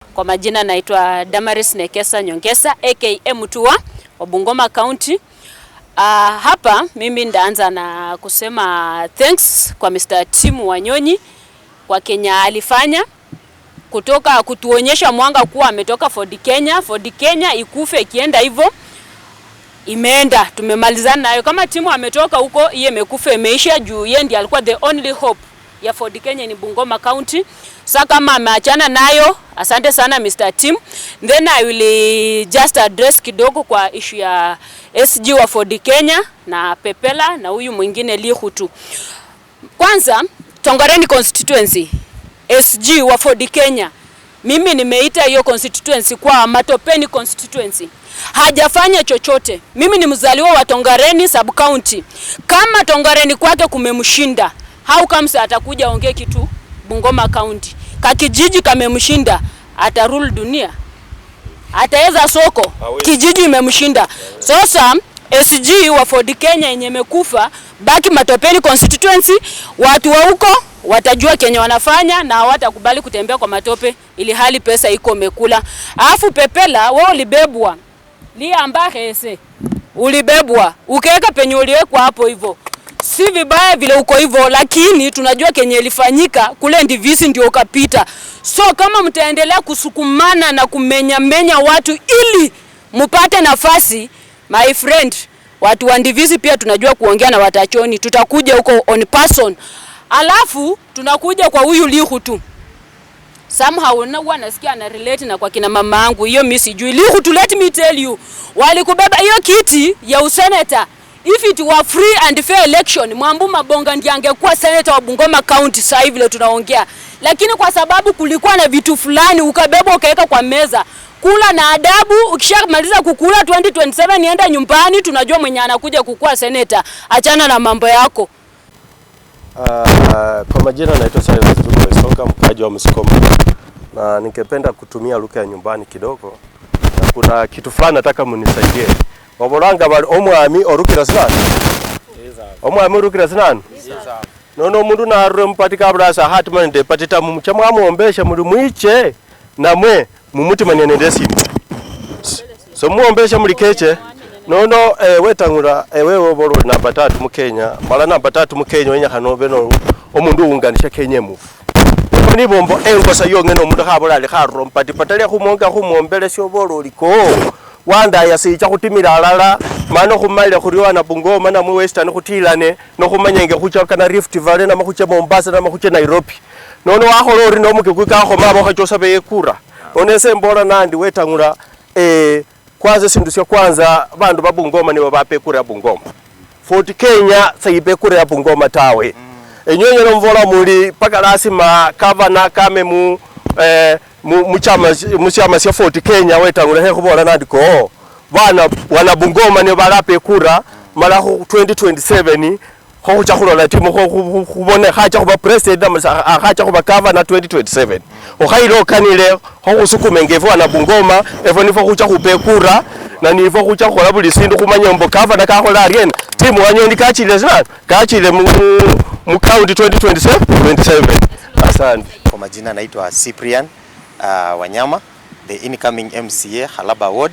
Kwa majina naitwa Damaris Nekesa Nyongesa aka Mutua wa Bungoma County. Hapa mimi ndaanza na kusema thanks kwa Mr. Tim Wanyonyi kwa Kenya alifanya kutoka kutuonyesha mwanga kuwa ametoka Ford Kenya. Ford Kenya ikufe ikienda hivyo imeenda, tumemalizana nayo. Kama Timu ametoka huko, yeye imekufa imeisha juu yeye ndiye alikuwa the only hope ya Ford Kenya ni Bungoma County. Sasa kama ameachana nayo, asante sana Mr. Tim. Then I will just address kidogo kwa issue ya SG wa Ford Kenya na Pepela na huyu mwingine Lihutu. Kwanza Tongareni constituency SG wa Ford Kenya, mimi nimeita hiyo constituency kwa Matopeni constituency. Hajafanya chochote. Mimi ni mzaliwa wa Tongareni sub county. Kama Tongareni kwake kumemshinda, how comes atakuja ongee kitu Bungoma County? Kakijiji kamemshinda, atarule dunia. Ataweza soko, kijiji imemshinda. Sasa SG wa Ford Kenya yenye imekufa, baki Matopeni constituency, watu wa huko watajua Kenya wanafanya na hawatakubali kutembea kwa matope ili hali pesa iko mekula. Alafu Pepela wao libebwa. Lia ambahese. Ulibebwa. Ukaweka penye uliwekwa hapo hivyo. Si vibaya vile uko hivyo, lakini tunajua Kenya ilifanyika kule Ndivisi ndio ukapita. So kama mtaendelea kusukumana na kumenya watu ili mpate nafasi, my friend, watu wa Ndivisi pia tunajua kuongea na watachoni. Tutakuja huko on person. Alafu tunakuja kwa huyu Lihutu. Somehow na nasikia ana relate na kwa kina mama yangu. Hiyo mimi sijui. Lihutu, let me tell you, walikubeba hiyo kiti ya useneta. If it were free and fair election, Mwambu Mabonga ndiye angekuwa senator wa Bungoma County sasa hivi leo tunaongea. Lakini kwa sababu kulikuwa na vitu fulani ukabeba ukaweka kwa meza. Kula na adabu, ukishamaliza kukula 2027 nienda nyumbani, tunajua mwenye anakuja kukua senator. Achana na mambo yako. Kwa majina naitwa Silas Ruto, mkaji wa Msikoma. Na ningependa kutumia lugha ya nyumbani kidogo. Na kuna kitu fulani nataka mnisaidie. Waboranga bali omwami orukira sinani. Omwami orukira sinani? Nono mundu na arure mpatika abrasa hatmande patita mumcha muombesha muri mwiche namwe mumutima nenendesi. So muombesha muri keche. Nono wetangura wewe boro namba 3 mu Kenya, mala namba 3 mu Kenya wenya hanobe no omundu unganisha Kenya mufu. Ni bombo engosa yonge no mundu khabulali kharro mpati patali khumonga khumombele syo boro liko. Wanda yasicha kutimira alala mano khumalira khuriwa na Bungoma na mu Western khutilane no khumanyenge khuchoka na Rift Valley na makhuche Mombasa na makhuche Nairobi. Nono wakholori no mukikuka khomabo khachosa beyekura. Onese mbora nandi wetangura kwanza sindu sya kwanza bandu ba Bungoma nibo bapekura Bungoma. Ford Kenya sayipekura Bungoma tawe. Enyonyo no mvola muri paka lasima governor kame muchama sya Ford Kenya wetangura he khubora nandiko bana wana Bungoma ne barapekura mala 2027 khocha khulola timu khubone khacha khuba president khacha khuba governor 2027 okhailo kanile khokusukume ngevo wana Bungoma evo nifo khucha khupekura na nifo khucha khola buli sindu khumanya mbo governor kakhola ariena timu Wanyonyi kachile sana kachile mu county 2027. Asante. Kwa majina naitwa Cyprian Wanyama, the incoming MCA Halaba Ward.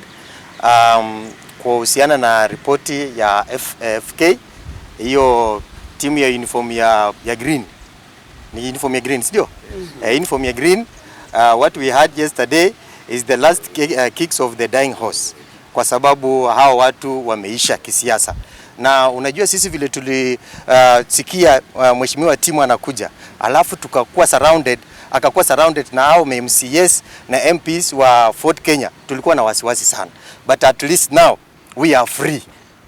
Kwa uhusiana na ripoti ya FK, hiyo timu ya uniform ya green. Ni uniform ya green, sio? Uniform ya green, what we had yesterday is the last kicks of the dying horse. Kwa sababu hao watu wameisha kisiasa. Na unajua sisi vile tulisikia mheshimiwa Timu anakuja, alafu tukakuwa surrounded, akakuwa surrounded na hao MCAs na MPs wa Ford Kenya, tulikuwa na wasiwasi sana. But at least now we are free.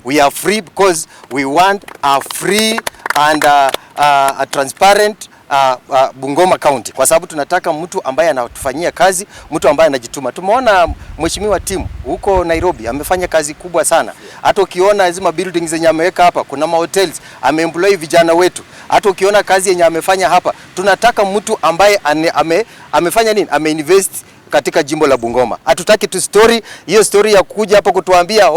We are free because we want a free and a transparent Bungoma County, kwa sababu tunataka mtu ambaye anatufanyia kazi, mtu ambaye anajituma. Tumeona mheshimiwa Timu huko Nairobi amefanya kazi kubwa sana. Hata ukiona hizo buildings zenye ameweka hapa, kuna hotels, ameemploy vijana wetu. Hata ukiona kazi yenye amefanya hapa, tunataka mtu ambaye amefanya nini? Ameinvest katika jimbo la Bungoma. Hatutaki tu story, hiyo story ya kuja hapa kutuambia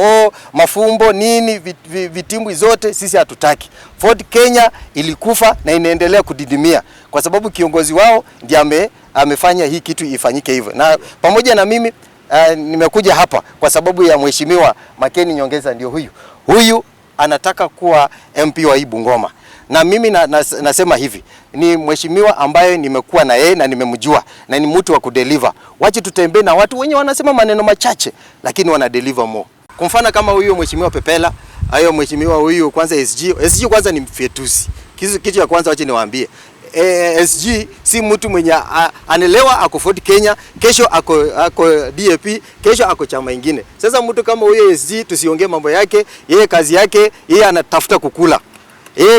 mafumbo nini vitimbwi zote, sisi hatutaki. Ford Kenya ilikufa na inaendelea kudidimia. kwa sababu kiongozi wao ndiye amefanya hii kitu ifanyike hivyo. Na pamoja na mimi nimekuja hapa kwa sababu ya Mheshimiwa Makeni Nyongesa, ndio huyu anataka kuwa MP wa hii Bungoma. Na mimi nasema hivi, ni mheshimiwa ambaye nimekuwa na yeye na nimemjua na ni mtu wa kudeliver. Wache tutembee na watu wenye wanasema maneno machache lakini wana deliver more. Kwa mfano kama huyo mheshimiwa Pepela, hayo mheshimiwa huyu kwanza SG kwanza ni mfetusi. Kitu ya kwanza wache niwaambie. SG si mtu mwenye anelewa ako Ford Kenya, kesho ako DAP, kesho ako chama ingine. Sasa mtu kama huyo SG tusiongee mambo yake, yeye kazi yake, yeye anatafuta kukula.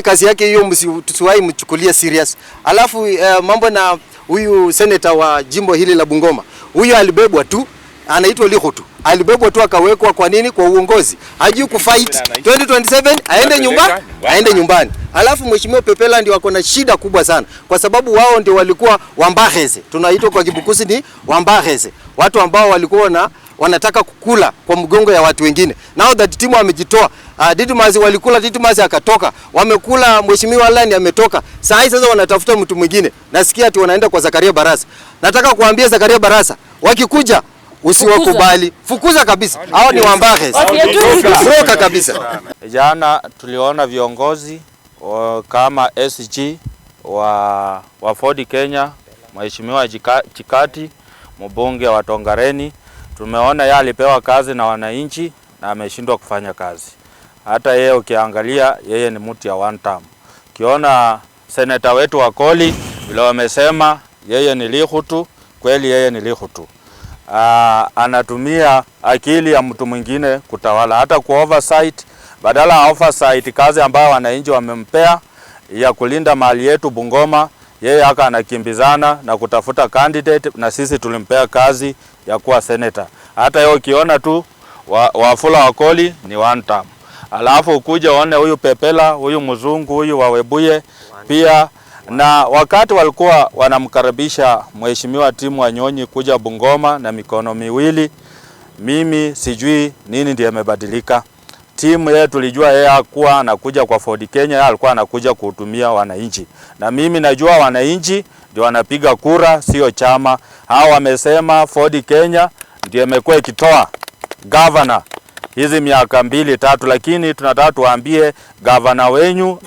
Kazi yake hiyo tusiwahi mchukulia serious. Alafu mambo na huyu senator wa jimbo hili la Bungoma. Huyu alibebwa tu, anaitwa Lihutu. Alibebwa tu akawekwa kwa nini? Kwa uongozi. Hajui kufight 2027 aende nyumbani. Alafu mheshimiwa Pepela ndio wako na shida kubwa sana kwa sababu wao ndio walikuwa wambaheze. Tunaitwa kwa Kibukusi ni wambaheze. Watu ambao walikuwa wanataka kukula kwa mgongo ya watu wengine. Now that timu amejitoa, Didmas walikula, Didmas akatoka. Wamekula, mheshimiwa Alani ametoka. Sasa wanatafuta mtu mwingine. Nasikia ati wanaenda kwa Zakaria Barasa. Nataka kuambia Zakaria Barasa, wakikuja usiwakubali. Fukuza kabisa. Hao ni wambaheze. Fukuza kabisa. Jana tuliona viongozi kama SG wa Ford Kenya, mheshimiwa Chikati, mbunge wa Tongareni. Tumeona yeye alipewa kazi na wananchi na ameshindwa kufanya kazi. Hata yeye ukiangalia yeye ni mtu ya one term. Kiona seneta wetu wa Koli vile wamesema yeye ni Lihutu, kweli yeye ni Lihutu. Anatumia akili ya mtu mwingine kutawala, hata ku oversight, badala ya oversight kazi ambayo wananchi wamempea ya kulinda mali yetu Bungoma, yeye haka anakimbizana na kutafuta candidate, na sisi tulimpea kazi ya kuwa senator. Hata yeye ukiona tu Wafula wa Koli ni one term. Alafu ukuja uone huyu Pepela, huyu mzungu, huyu wa Webuye pia. Na wakati walikuwa wanamkaribisha mheshimiwa Timu Wanyonyi kuja Bungoma na mikono miwili, mimi sijui nini ndiye imebadilika. Timu yeye tulijua yeye hakuwa anakuja kwa Ford Kenya, yeye alikuwa anakuja kuhutumia wananchi. Na mimi najua wananchi ndio wanapiga kura, sio chama. Hao wamesema Ford Kenya ndio imekuwa ikitoa governor hizi miaka 2-3, lakini tunataka tuambie governor wenyu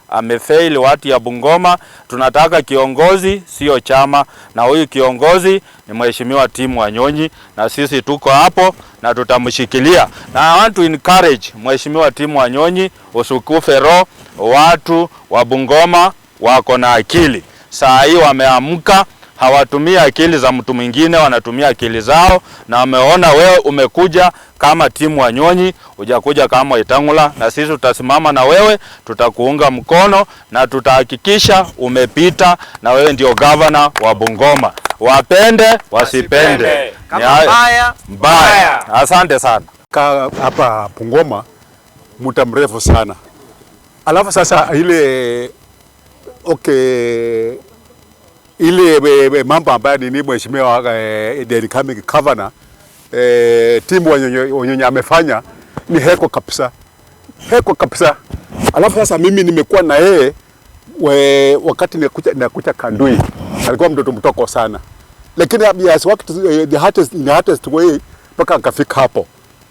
amefail watu ya Bungoma. Tunataka kiongozi, sio chama, na huyu kiongozi ni mheshimiwa Timu Wanyonyi, na sisi tuko hapo na tutamshikilia. Na I want to encourage mheshimiwa Timu Wanyonyi, usukufe roho. Watu wa Bungoma wako na akili. Saa hii wameamka, hawatumia akili za mtu mwingine, wanatumia akili zao, na wameona wewe umekuja kama Timu Wanyonyi, hujakuja kama Wetangula, na sisi tutasimama na wewe, tutakuunga mkono na tutahakikisha umepita, na wewe ndio governor wa Bungoma. Wapende wasipende, kama mbaya. Asante sana. Hapa Bungoma muda mrefu sana. Alafu sasa ile ile mambo ambayo ni mheshimiwa the incoming governor Timu Wanyonyi amefanya ni heko kabisa. Alafu sasa mimi nimekuwa na yeye wakati nakuja Kandui, alikuwa mtoto mtoko sana, lakini yes, the hardest way mpaka akafika hapo.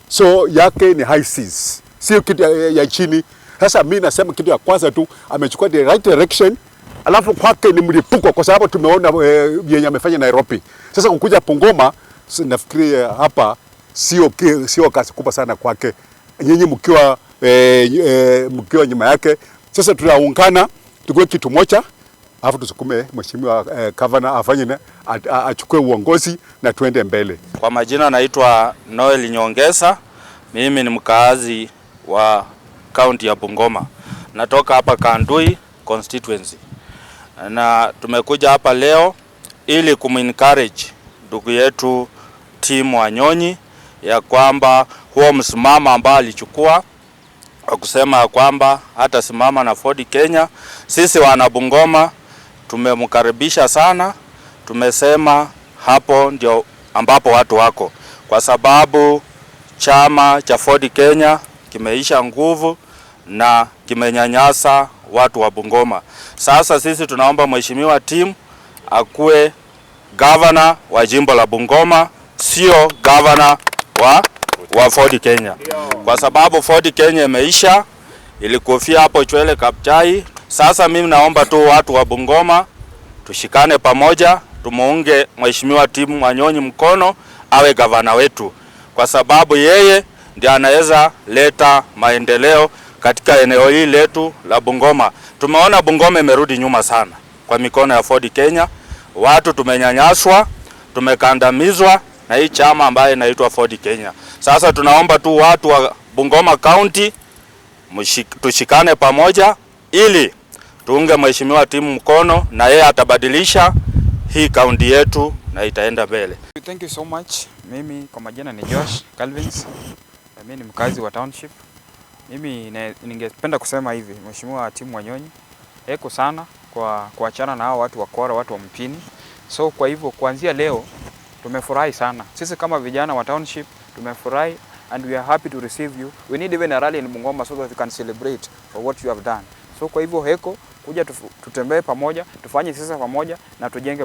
So yake ni high seas, sio kitu ya chini. Sasa mimi nasema kitu ya kwanza tu amechukua the right direction. Alafu kwake ni mlipuko kwa sababu tumeona yenye amefanya Nairobi. Sasa kukuja Bungoma, nafikiri hapa sio kazi kubwa sana kwake. Nyinyi mkiwa nyuma yake. Sasa tunaungana tukue kitu moja, alafu tusukume mheshimiwa governor afanye achukue uongozi na tuende mbele. Kwa majina naitwa Noel Nyongesa. Mimi ni mkaazi wa kaunti ya Bungoma. Natoka hapa Kandui constituency. Na tumekuja hapa leo ili kumencourage ndugu yetu Timu Wanyonyi ya kwamba huo msimamo ambao alichukua kusema kwamba hata simama na Ford Kenya, sisi wana Bungoma tumemkaribisha sana. Tumesema hapo ndio ambapo watu wako, kwa sababu chama cha Ford Kenya kimeisha nguvu na kimenyanyasa watu wa Bungoma. Sasa sisi tunaomba Mheshimiwa Tim akuwe governor wa jimbo la Bungoma, sio governor wa Ford Kenya. Kwa sababu Ford Kenya imeisha, ilikufia hapo Chwele Kapchai. Sasa mimi naomba tu watu wa Bungoma tushikane pamoja, tumuunge Mheshimiwa Tim Wanyonyi mkono awe gavana wetu, kwa sababu yeye ndiye anaweza leta maendeleo katika eneo hili letu la Bungoma. Tumeona Bungoma imerudi nyuma sana kwa mikono ya Ford Kenya. Watu tumenyanyaswa, tumekandamizwa na hii chama ambaye inaitwa Ford Kenya. Sasa tunaomba tu watu wa Bungoma County tushikane pamoja ili tuunge Mheshimiwa Tim mkono, na yeye atabadilisha hii kaunti yetu na itaenda mbele. Thank you so much. Mimi kwa majina ni Josh Calvins. Mimi ni mkazi wa township. Mimi ningependa kusema hivi, Mheshimiwa Tim Wanyonyi heko sana kwa kuachana na hao watu wa Kora, watu wa Mpini. So kwa hivyo kuanzia leo tumefurahi sana. Sisi kama vijana wa township tumefurahi and we are happy to receive you. We need even a rally in Bungoma so that we can celebrate for what you have done. So kwa hivyo heko kuja tutembee pamoja, tufanye siasa pamoja na tujenge